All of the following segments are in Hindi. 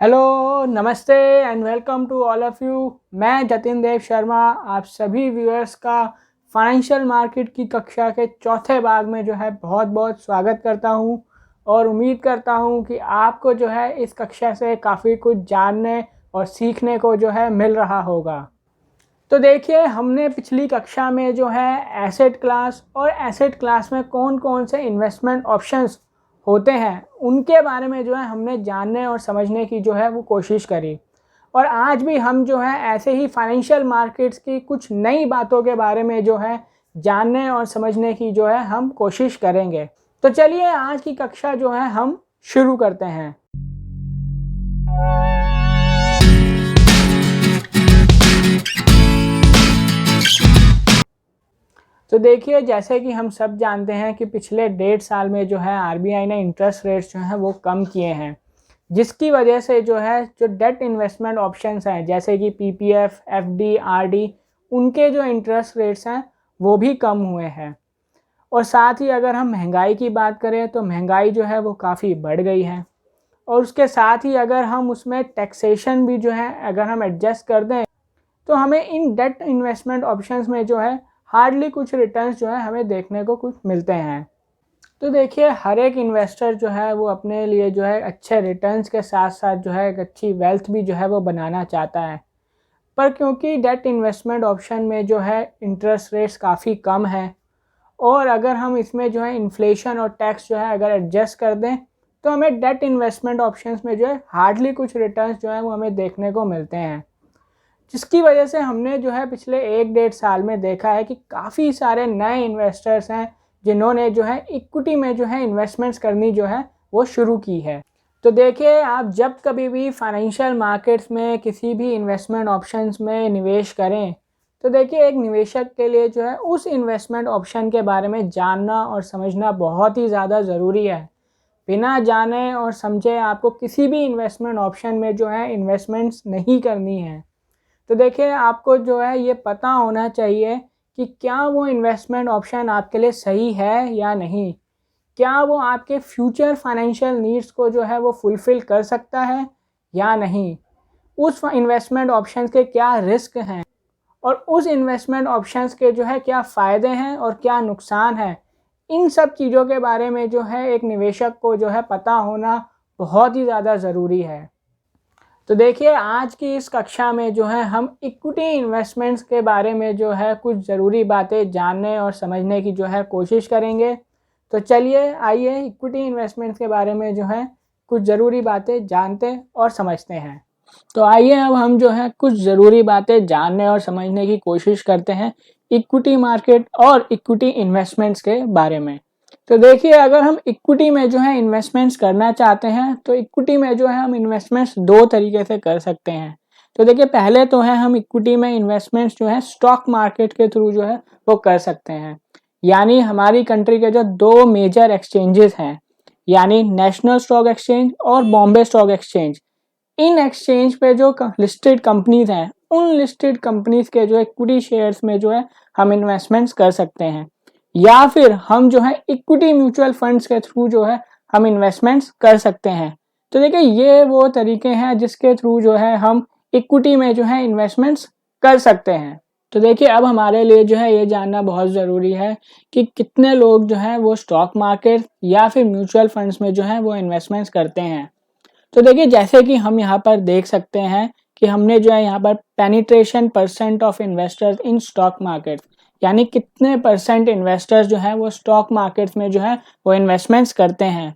हेलो, नमस्ते and welcome to all of you. मैं जतिन देव शर्मा आप सभी व्यूअर्स का फाइनेंशियल मार्केट की कक्षा के चौथे भाग में जो है बहुत बहुत स्वागत करता हूं और उम्मीद करता हूं कि आपको जो है इस कक्षा से काफ़ी कुछ जानने और सीखने को जो है मिल रहा होगा। तो देखिए, हमने पिछली कक्षा में जो है एसेट क्लास और एसेट क्लास में कौन कौन से इन्वेस्टमेंट ऑप्शंस होते हैं उनके बारे में जो है हमने जानने और समझने की जो है वो कोशिश करी। और आज भी हम जो है ऐसे ही फाइनेंशियल मार्केट्स की कुछ नई बातों के बारे में जो है जानने और समझने की जो है हम कोशिश करेंगे। तो चलिए आज की कक्षा जो है हम शुरू करते हैं। तो देखिए, जैसे कि हम सब जानते हैं कि पिछले 1.5 साल में जो है आरबीआई ने इंटरेस्ट रेट्स जो हैं वो कम किए हैं, जिसकी वजह से जो है जो डेट इन्वेस्टमेंट ऑप्शंस हैं जैसे कि पीपीएफ, एफडी, आरडी, उनके जो इंटरेस्ट रेट्स हैं वो भी कम हुए हैं। और साथ ही अगर हम महंगाई की बात करें तो महंगाई जो है वो काफ़ी बढ़ गई है। और उसके साथ ही अगर हम उसमें टैक्सेशन भी जो है अगर हम एडजस्ट कर दें तो हमें इन डेट इन्वेस्टमेंट ऑप्शंस में जो है हार्डली कुछ रिटर्न्स जो है हमें देखने को कुछ मिलते हैं। तो देखिए, हर एक इन्वेस्टर जो है वो अपने लिए जो है अच्छे रिटर्न्स के साथ साथ जो है एक अच्छी वेल्थ भी जो है वो बनाना चाहता है। पर क्योंकि डेट इन्वेस्टमेंट ऑप्शन में जो है इंटरेस्ट रेट्स काफ़ी कम है और अगर हम इसमें जो है इन्फ्लेशन और टैक्स जो है अगर एडजस्ट कर दें तो हमें डेट इन्वेस्टमेंट ऑप्शंस में जो है हार्डली कुछ रिटर्न्स जो है वो हमें देखने को मिलते हैं, जिसकी वजह से हमने जो है पिछले 1-1.5 साल में देखा है कि काफ़ी सारे नए इन्वेस्टर्स हैं जिन्होंने जो है इक्विटी में जो है इन्वेस्टमेंट्स करनी जो है वो शुरू की है। तो देखिए, आप जब कभी भी फाइनेंशियल मार्केट्स में किसी भी इन्वेस्टमेंट ऑप्शंस में निवेश करें तो देखिए, एक निवेशक के लिए जो है उस इन्वेस्टमेंट ऑप्शन के बारे में जानना और समझना बहुत ही ज़्यादा ज़रूरी है। बिना जाने और समझे आपको किसी भी इन्वेस्टमेंट ऑप्शन में जो है इन्वेस्टमेंट्स नहीं करनी है। तो देखिए, आपको जो है ये पता होना चाहिए कि क्या वो इन्वेस्टमेंट ऑप्शन आपके लिए सही है या नहीं। क्या वो आपके फ्यूचर फाइनेंशियल नीड्स को जो है वो फुलफ़िल कर सकता है या नहीं। उस इन्वेस्टमेंट ऑप्शंस के क्या रिस्क हैं और उस इन्वेस्टमेंट ऑप्शंस के जो है क्या फ़ायदे हैं और क्या नुकसान है। इन सब चीज़ों के बारे में जो है एक निवेशक को जो है पता होना बहुत ही ज़्यादा ज़रूरी है। तो देखिए, आज की इस कक्षा में जो है हम इक्विटी इन्वेस्टमेंट्स के बारे में जो है कुछ ज़रूरी बातें जानने और समझने की जो है कोशिश करेंगे। तो चलिए आइए इक्विटी इन्वेस्टमेंट्स के बारे में जो है कुछ ज़रूरी बातें जानते और समझते हैं। तो आइए अब हम जो है कुछ ज़रूरी बातें जानने और समझने की कोशिश करते हैं इक्विटी मार्केट और इक्विटी इन्वेस्टमेंट्स के बारे में। तो देखिए, अगर हम इक्विटी में जो है इन्वेस्टमेंट्स करना चाहते हैं तो इक्विटी में जो है हम इन्वेस्टमेंट्स दो तरीके से कर सकते हैं। तो देखिए, पहले तो है हम इक्विटी में इन्वेस्टमेंट्स जो है स्टॉक मार्केट के थ्रू जो है वो कर सकते हैं। यानी हमारी कंट्री के जो दो मेजर एक्सचेंजेस हैं, यानी नेशनल स्टॉक एक्सचेंज और Bombay stock exchange, in exchange पे जो लिस्टेड कंपनीज हैं उन लिस्टेड कंपनीज के जो इक्विटी शेयर्स में जो है हम इन्वेस्टमेंट्स कर सकते हैं। या फिर हम जो है इक्विटी म्यूचुअल फंड्स के थ्रू जो है हम इन्वेस्टमेंट्स कर सकते हैं। तो देखिए, ये वो तरीके हैं जिसके थ्रू जो है हम इक्विटी में जो है इन्वेस्टमेंट्स कर सकते हैं। तो देखिए, अब हमारे लिए जो है ये जानना बहुत ज़रूरी है कि कितने लोग जो है वो स्टॉक मार्केट या फिर म्यूचुअल फंड्स में जो है वो इन्वेस्टमेंट्स करते हैं। तो देखिए, जैसे कि हम यहाँ पर देख सकते हैं कि हमने जो है यहाँ पर penetration percent of investors in stock market, यानी कितने परसेंट इन्वेस्टर्स जो हैं वो स्टॉक मार्केट्स में जो है वो इन्वेस्टमेंट्स करते हैं।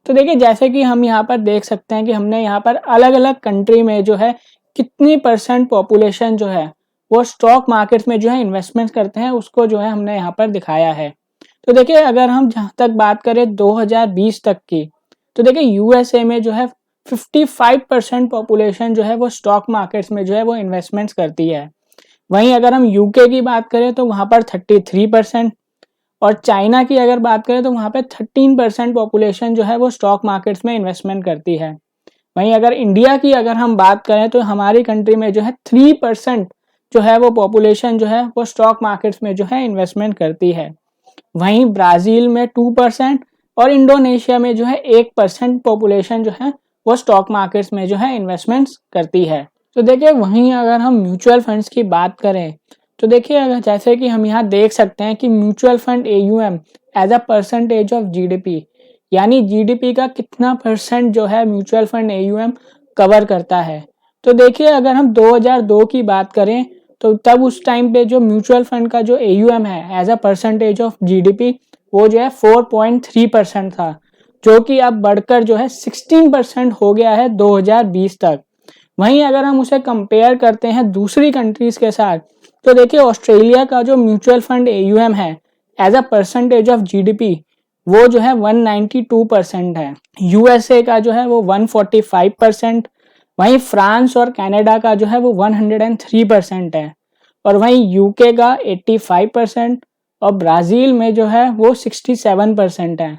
तो देखिए, जैसे कि हम यहाँ पर देख सकते हैं कि हमने यहाँ पर अलग अलग कंट्री में जो है कितनी परसेंट पॉपुलेशन जो है वो स्टॉक मार्केट्स में जो है इन्वेस्टमेंट्स करते हैं उसको जो है हमने यहाँ पर दिखाया है। तो देखिए, अगर हम जहाँ तक बात करें 2020 तक की, तो देखिए यूएसए में जो है 55% पॉपुलेशन जो है वो स्टॉक मार्केट्स में जो है वो इन्वेस्टमेंट्स करती है। वहीं अगर हम यूके की बात करें तो वहाँ पर 33% और चाइना की अगर बात करें तो वहाँ पे 13% पॉपुलेशन जो है वो स्टॉक मार्केट्स में इन्वेस्टमेंट करती है। वहीं अगर इंडिया की अगर हम बात करें तो हमारी कंट्री में जो है 3% जो है वो पॉपुलेशन जो है वो स्टॉक मार्केट्स में जो है इन्वेस्टमेंट करती है। वहीं ब्राज़ील में 2% और इंडोनेशिया में जो है 1% पॉपुलेशन जो है वो स्टॉक मार्केट्स में जो है इन्वेस्टमेंट्स करती है। तो देखिए वहीं अगर हम म्यूचुअल फंड्स की बात करें तो देखिए अगर जैसे कि हम यहाँ देख सकते हैं कि mutual fund AUM as a percentage of GDP, यानी GDP का कितना परसेंट जो है म्यूचुअल फंड AUM कवर करता है। तो देखिए अगर हम 2002 की बात करें तो तब उस टाइम पे जो म्यूचुअल फंड का जो AUM है as a percentage of GDP वो जो है 4.3% था, जो कि अब बढ़कर जो है 16% हो गया है 2020 तक। वहीं अगर हम उसे कंपेयर करते हैं दूसरी कंट्रीज के साथ तो देखिए ऑस्ट्रेलिया का जो म्यूचुअल फंड AUM है as a percentage of GDP वो जो है 192% है। USA का जो है वो 145%, वहीं फ्रांस और कनाडा का जो है वो 103% है, और वहीं UK का 85% और ब्राज़ील में जो है वो 67% है।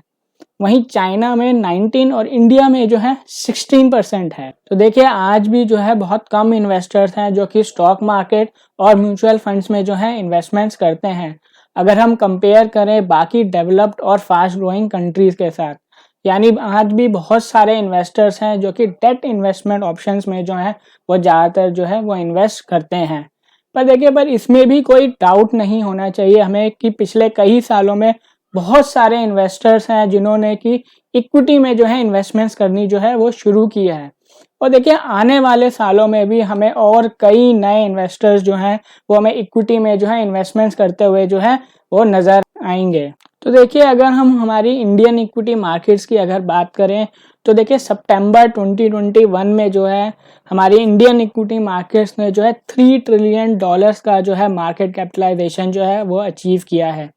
वहीं चाइना में 19 और इंडिया में जो है 16% है। तो देखिए आज भी जो है बहुत कम इन्वेस्टर्स हैं जो कि स्टॉक मार्केट और म्यूचुअल फंड्स में जो है इन्वेस्टमेंट्स करते हैं, अगर हम कंपेयर करें बाकी डेवलप्ड और फास्ट ग्रोइंग कंट्रीज के साथ। यानी आज भी बहुत सारे इन्वेस्टर्स हैं जो कि डेट इन्वेस्टमेंट ऑप्शंस में जो है वो ज़्यादातर जो है वो इन्वेस्ट करते हैं। पर देखिए पर इसमें भी कोई डाउट नहीं होना चाहिए हमें कि पिछले कई सालों में बहुत सारे इन्वेस्टर्स हैं जिन्होंने कि इक्विटी में जो है इन्वेस्टमेंट्स करनी जो है वो शुरू की है। और देखिए आने वाले सालों में भी हमें और कई नए इन्वेस्टर्स जो हैं वो हमें इक्विटी में जो है इन्वेस्टमेंट्स करते हुए जो है वो नज़र आएंगे। तो देखिए अगर हम हमारी इंडियन इक्विटी मार्केट्स की अगर बात करें तो देखिए सितंबर 2021 में जो है हमारी इंडियन इक्विटी मार्केट्स ने जो है $3 ट्रिलियन का जो है मार्केट कैपिटलाइजेशन जो है वो अचीव किया है।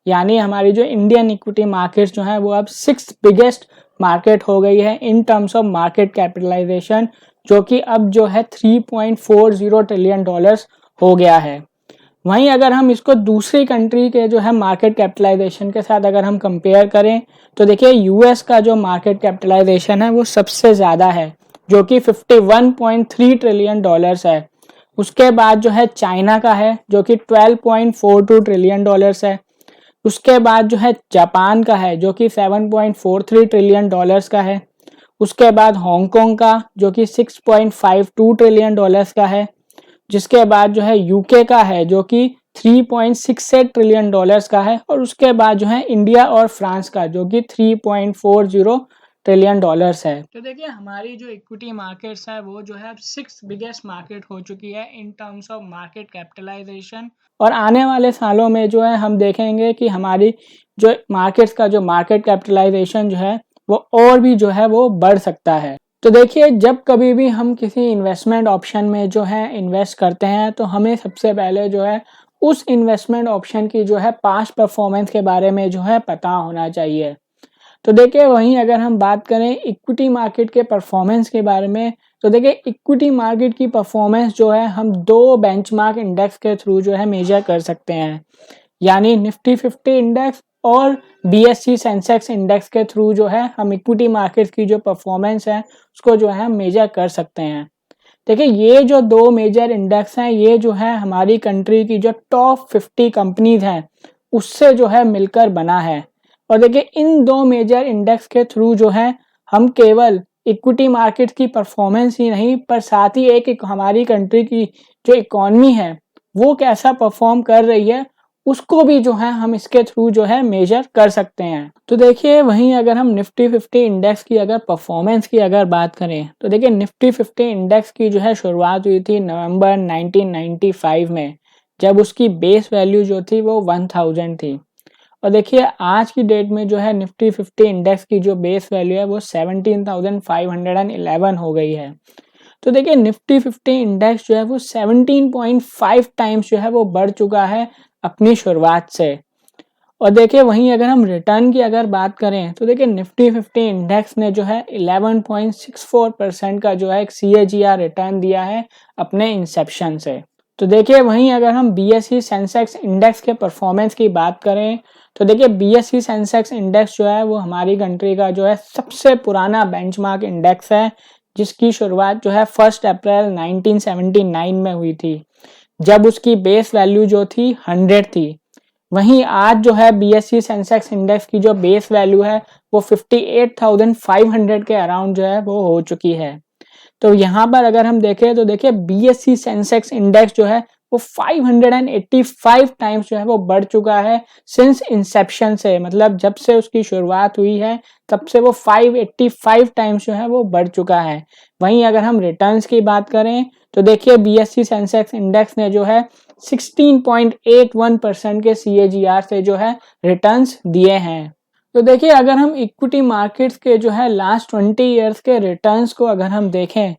यानी हमारी जो इंडियन इक्विटी मार्केट्स जो है वो अब 6th बिगेस्ट मार्केट हो गई है in terms of market capitalisation, जो कि अब जो है $3.40 ट्रिलियन हो गया है। वहीं अगर हम इसको दूसरी कंट्री के जो है मार्केट कैपिटलाइजेशन के साथ अगर हम कंपेयर करें तो देखिए US का जो मार्केट कैपिटलाइजेशन है वो सबसे ज़्यादा है, जो कि $51.3 ट्रिलियन है। उसके बाद जो है चाइना का है जो कि $12.42 ट्रिलियन है। उसके बाद जो है जापान का है जो कि $7.43 ट्रिलियन का है। उसके बाद हांगकांग का जो कि $6.52 ट्रिलियन का है। जिसके बाद जो है यूके का है जो कि $3.68 ट्रिलियन का है। और उसके बाद जो है इंडिया और फ्रांस का जो कि $3.40 ट्रिलियन है। तो देखिए हमारी जो इक्विटी मार्केट्स है वो जो है 6th बिगेस्ट मार्केट हो चुकी है in terms of market capitalisation. और आने वाले सालों में जो है हम देखेंगे कि हमारी जो मार्केट्स का जो मार्केट कैपिटलाइजेशन जो है वो और भी जो है वो बढ़ सकता है। तो देखिए जब कभी भी हम किसी इन्वेस्टमेंट ऑप्शन में जो है इन्वेस्ट करते हैं तो हमें सबसे पहले जो है उस इन्वेस्टमेंट ऑप्शन की जो है पास्ट परफॉर्मेंस के बारे में जो है पता होना चाहिए। तो देखिए वहीं अगर हम बात करें इक्विटी मार्केट के परफॉर्मेंस के बारे में तो देखिए इक्विटी मार्केट की परफॉर्मेंस जो है हम दो बेंचमार्क इंडेक्स के थ्रू जो है मेजर कर सकते हैं, यानी निफ्टी 50 इंडेक्स और BSE सेंसेक्स इंडेक्स के थ्रू जो है हम इक्विटी मार्केट की जो परफॉर्मेंस है उसको जो है हम मेजर कर सकते हैं। देखिए ये जो दो मेजर इंडेक्स हैं ये जो है हमारी कंट्री की जो टॉप 50 कंपनीज हैं उससे जो है मिलकर बना है। और देखिए इन दो मेजर इंडेक्स के थ्रू जो है हम केवल इक्विटी मार्केट की परफॉर्मेंस ही नहीं पर साथ ही एक हमारी कंट्री की जो इकोनॉमी है वो कैसा परफॉर्म कर रही है उसको भी जो है हम इसके थ्रू जो है मेजर कर सकते हैं। तो देखिए वहीं अगर हम निफ्टी 50 इंडेक्स की अगर परफॉर्मेंस की अगर बात करें तो देखिए निफ्टी 50 इंडेक्स की जो है शुरुआत हुई थी नवंबर 1995 में, जब उसकी बेस वैल्यू जो थी वो 1000 थी। और देखिए आज की डेट में जो है निफ्टी 50 इंडेक्स की जो बेस वैल्यू है वो 17,511 हो गई है। तो देखिए निफ्टी 50 इंडेक्स जो है वो 17.5 टाइम्स जो है वो बढ़ चुका है अपनी शुरुआत से। और देखिए वहीं अगर हम रिटर्न की अगर बात करें तो देखिए निफ्टी 50 इंडेक्स ने जो है 11.64% का जो है एक CAGR रिटर्न दिया है अपने इंसेप्शन से। तो देखिए वहीं अगर हम BSE सेंसेक्स इंडेक्स के परफॉर्मेंस की बात करें तो देखिए BSE सेंसेक्स इंडेक्स जो है वो हमारी कंट्री का जो है सबसे पुराना बेंचमार्क इंडेक्स है, जिसकी शुरुआत जो है 1 अप्रैल 1979 में हुई थी, जब उसकी बेस वैल्यू जो थी 100 थी। वहीं आज जो है BSE सेंसेक्स इंडेक्स की जो बेस वैल्यू है वो 58,500 के अराउंड जो है वो हो चुकी है। तो यहाँ पर अगर हम देखें तो देखिए BSE सेंसेक्स इंडेक्स जो है वो 585 टाइम्स जो है वो बढ़ चुका है सिंस इंसेप्शन से, मतलब जब से उसकी शुरुआत हुई है तब से वो 585 टाइम्स जो है वो बढ़ चुका है। वहीं अगर हम रिटर्न्स की बात करें तो देखिए BSE सेंसेक्स इंडेक्स ने जो है 16.81% के CAGR से जो है रिटर्न्स दिए हैं। तो देखिए अगर हम इक्विटी मार्केट्स के जो है लास्ट 20 ईयर्स के रिटर्न्स को अगर हम देखें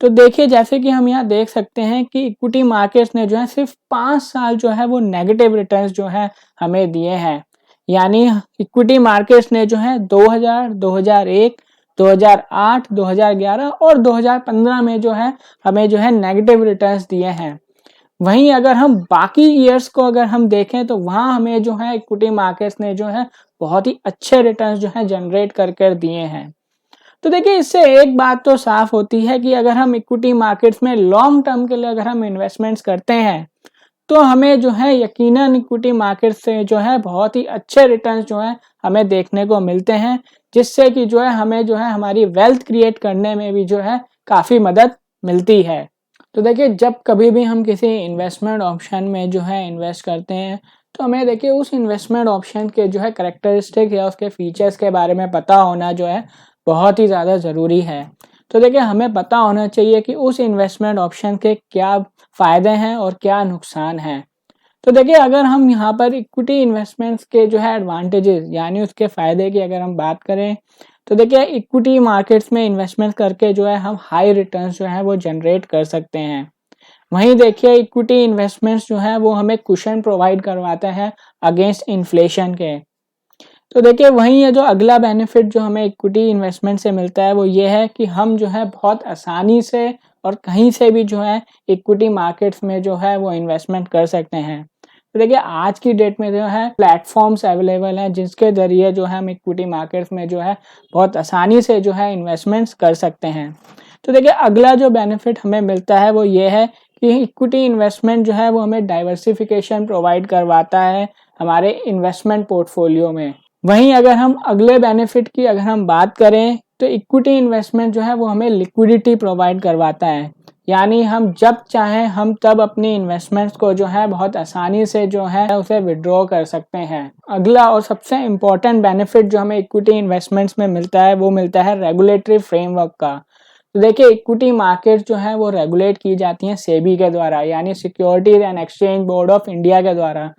तो देखिए जैसे कि हम यहाँ देख सकते हैं कि इक्विटी मार्केट्स ने जो है सिर्फ 5 साल जो है वो नेगेटिव रिटर्न्स जो है हमें दिए हैं। यानी इक्विटी मार्केट्स ने जो है 2000, 2001, 2008, 2011 और 2015 में जो है हमें जो है नेगेटिव रिटर्न्स दिए हैं। वहीं अगर हम बाकी ईयर्स को अगर हम देखें तो वहां हमें जो है इक्विटी मार्केट्स ने जो है बहुत ही अच्छे रिटर्न्स जो है जनरेट कर दिए हैं। तो देखिए इससे एक बात तो साफ होती है कि अगर हम इक्विटी मार्केट्स में लॉन्ग टर्म के लिए अगर हम इन्वेस्टमेंट्स करते हैं तो हमें जो है यकीनन इक्विटी मार्केट से जो है बहुत ही अच्छे रिटर्न्स जो है हमें देखने को मिलते हैं, जिससे कि जो है हमें जो है हमारी वेल्थ क्रिएट करने में भी जो है काफ़ी मदद मिलती है। तो देखिए जब कभी भी हम किसी इन्वेस्टमेंट ऑप्शन में जो है इन्वेस्ट करते हैं तो हमें देखिए उस इन्वेस्टमेंट ऑप्शन के जो है करेक्टरिस्टिक या उसके फीचर्स के बारे में पता होना जो है बहुत ही ज़्यादा ज़रूरी है। तो देखिए हमें पता होना चाहिए कि उस इन्वेस्टमेंट ऑप्शन के क्या फ़ायदे हैं और क्या नुकसान हैं। तो देखिए अगर हम यहाँ पर इक्विटी इन्वेस्टमेंट्स के जो है एडवांटेजेस यानी उसके फ़ायदे की अगर हम बात करें तो देखिए इक्विटी मार्केट्स में इन्वेस्टमेंट करके जो है हम हाई रिटर्न्स जो है वो जनरेट कर सकते हैं। वहीं देखिए इक्विटी इन्वेस्टमेंट्स जो है वो हमें कुशन प्रोवाइड करवाते हैं अगेंस्ट इन्फ्लेशन के। तो देखिए वहीं ये जो अगला बेनिफिट जो हमें इक्विटी इन्वेस्टमेंट से मिलता है वो ये है कि हम जो है बहुत आसानी से और कहीं से भी जो है इक्विटी मार्केट्स में जो है वो इन्वेस्टमेंट कर सकते हैं। तो देखिए आज की डेट में जो है प्लेटफॉर्म्स अवेलेबल हैं जिसके ज़रिए जो है हम इक्विटी मार्केट्स में जो है बहुत आसानी से जो है इन्वेस्टमेंट्स कर सकते हैं। तो देखिए अगला जो बेनिफिट हमें मिलता है वो ये है कि इक्विटी इन्वेस्टमेंट जो है वो हमें डाइवर्सिफिकेशन प्रोवाइड करवाता है हमारे इन्वेस्टमेंट पोर्टफोलियो में। वहीं अगर हम अगले बेनिफिट की अगर हम बात करें तो इक्विटी इन्वेस्टमेंट जो है वो हमें लिक्विडिटी प्रोवाइड करवाता है, यानी हम जब चाहें हम तब अपनी इन्वेस्टमेंट्स को जो है बहुत आसानी से जो है उसे विड्रॉ कर सकते हैं। अगला और सबसे इम्पोर्टेंट बेनिफिट जो हमें इक्विटी इन्वेस्टमेंट्स में मिलता है वो मिलता है रेगुलेटरी फ्रेमवर्क का। तो देखिए इक्विटी मार्केट जो है वो रेगुलेट की जाती हैं सेबी के द्वारा यानी securities and exchange board of India के द्वारा,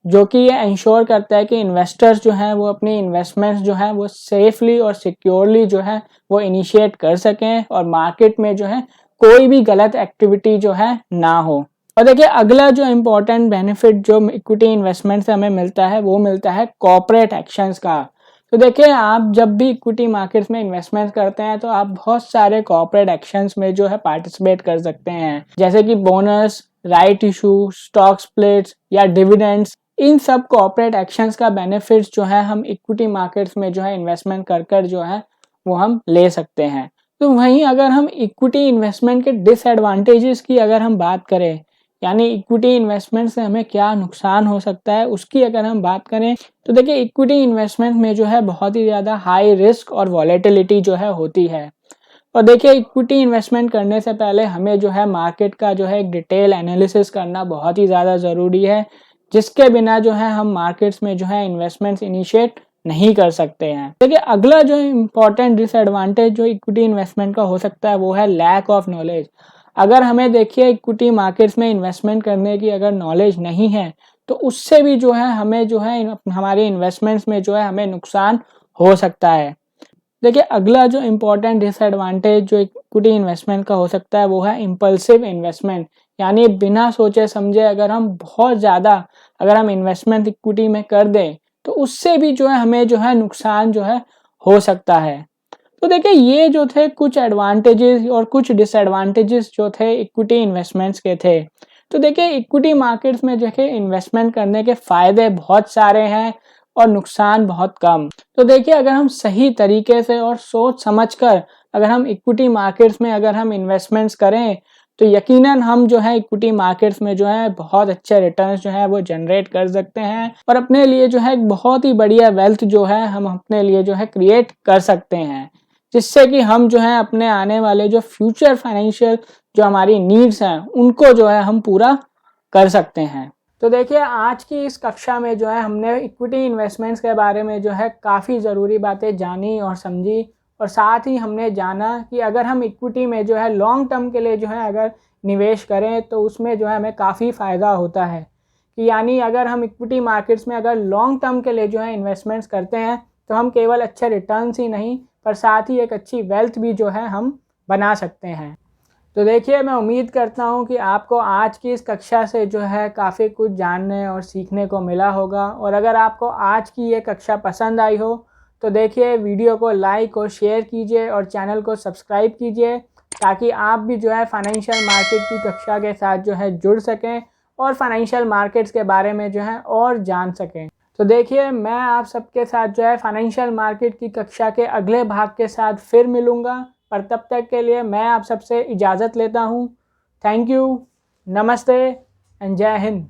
जो कि ये इंश्योर करता है कि इन्वेस्टर्स जो हैं वो अपनी इन्वेस्टमेंट्स जो हैं वो सेफली और सिक्योरली जो है वो इनिशिएट कर सकें और मार्केट में जो है कोई भी गलत एक्टिविटी जो है ना हो। और देखिए अगला जो इम्पोर्टेंट बेनिफिट जो इक्विटी इन्वेस्टमेंट से हमें मिलता है वो मिलता है कॉर्पोरेट एक्शंस का। तो देखिए आप जब भी इक्विटी मार्केट्स में इन्वेस्टमेंट करते हैं तो आप बहुत सारे कॉर्पोरेट एक्शंस में जो है पार्टिसिपेट कर सकते हैं, जैसे कि bonus, right issue, stock splits या डिविडेंड्स। इन सब कॉर्पोरेट एक्शंस का बेनिफिट्स जो है हम इक्विटी मार्केट्स में जो है इन्वेस्टमेंट कर जो है वो हम ले सकते हैं। तो वहीं अगर हम इक्विटी इन्वेस्टमेंट के डिसएडवांटेजेस की अगर हम बात करें यानी इक्विटी इन्वेस्टमेंट से हमें क्या नुकसान हो सकता है उसकी अगर हम बात करें तो देखिए इक्विटी इन्वेस्टमेंट में जो है बहुत ही ज़्यादा हाई रिस्क और वॉलेटिलिटी जो है होती है। और देखिए इक्विटी इन्वेस्टमेंट करने से पहले हमें जो है मार्केट का जो है एक डिटेल एनालिसिस करना बहुत ही ज़्यादा ज़रूरी है, जिसके बिना जो है हम मार्केट्स में जो है इन्वेस्टमेंट्स इनिशिएट नहीं कर सकते हैं। देखिए अगला जो इम्पोर्टेंट डिसएडवांटेज जो इक्विटी इन्वेस्टमेंट का हो सकता है वो है लैक ऑफ नॉलेज। अगर हमें देखिए इक्विटी मार्केट्स में इन्वेस्टमेंट करने की अगर नॉलेज नहीं है तो उससे भी जो है हमें जो है हमारे इन्वेस्टमेंट्स में जो है हमें नुकसान हो सकता है। देखिए अगला जो इम्पोर्टेंट डिसएडवांटेज जो इक्विटी इन्वेस्टमेंट का हो सकता है वो है इम्पल्सिव इन्वेस्टमेंट, यानी बिना सोचे समझे अगर हम बहुत ज़्यादा अगर हम इन्वेस्टमेंट इक्विटी में कर दें तो उससे भी जो है हमें जो है नुकसान जो है हो सकता है। तो देखिए ये जो थे कुछ एडवांटेजेस और कुछ डिसएडवांटेजेस जो थे इक्विटी इन्वेस्टमेंट्स के थे। तो देखिए इक्विटी मार्केट्स में देखिए इन्वेस्टमेंट करने के फ़ायदे बहुत सारे हैं और नुकसान बहुत कम। तो देखिए अगर हम सही तरीके से और सोच समझकर अगर हम इक्विटी मार्केट्स में अगर हम इन्वेस्टमेंट्स करें तो यकीनन हम जो है इक्विटी मार्केट्स में जो है बहुत अच्छे रिटर्न्स जो है वो जनरेट कर सकते हैं और अपने लिए जो है एक बहुत ही बढ़िया वेल्थ जो है हम अपने लिए जो है क्रिएट कर सकते हैं, जिससे कि हम जो है अपने आने वाले जो फ्यूचर फाइनेंशियल जो हमारी नीड्स हैं उनको जो है हम पूरा कर सकते हैं। तो देखिए आज की इस कक्षा में जो है हमने इक्विटी इन्वेस्टमेंट्स के बारे में जो है काफ़ी ज़रूरी बातें जानी और समझी, और साथ ही हमने जाना कि अगर हम इक्विटी में जो है लॉन्ग टर्म के लिए जो है अगर निवेश करें तो उसमें जो है हमें काफ़ी फ़ायदा होता है, कि यानी अगर हम इक्विटी मार्केट्स में अगर लॉन्ग टर्म के लिए जो है इन्वेस्टमेंट्स करते हैं तो हम केवल अच्छे रिटर्न्स ही नहीं पर साथ ही एक अच्छी वेल्थ भी जो है हम बना सकते हैं। तो देखिए मैं उम्मीद करता हूँ कि आपको आज की इस कक्षा से जो है काफ़ी कुछ जानने और सीखने को मिला होगा, और अगर आपको आज की ये कक्षा पसंद आई हो तो देखिए वीडियो को लाइक और शेयर कीजिए और चैनल को सब्सक्राइब कीजिए, ताकि आप भी जो है फाइनेंशियल मार्केट की कक्षा के साथ जो है जुड़ सकें और फाइनेंशियल मार्केट्स के बारे में जो है और जान सकें। तो देखिए मैं आप सबके साथ जो है फाइनेंशियल मार्केट की कक्षा के अगले भाग के साथ फिर मिलूँगा, पर तब तक के लिए मैं आप सबसे इजाज़त लेता हूँ। थैंक यू, नमस्ते एंड जय हिंद।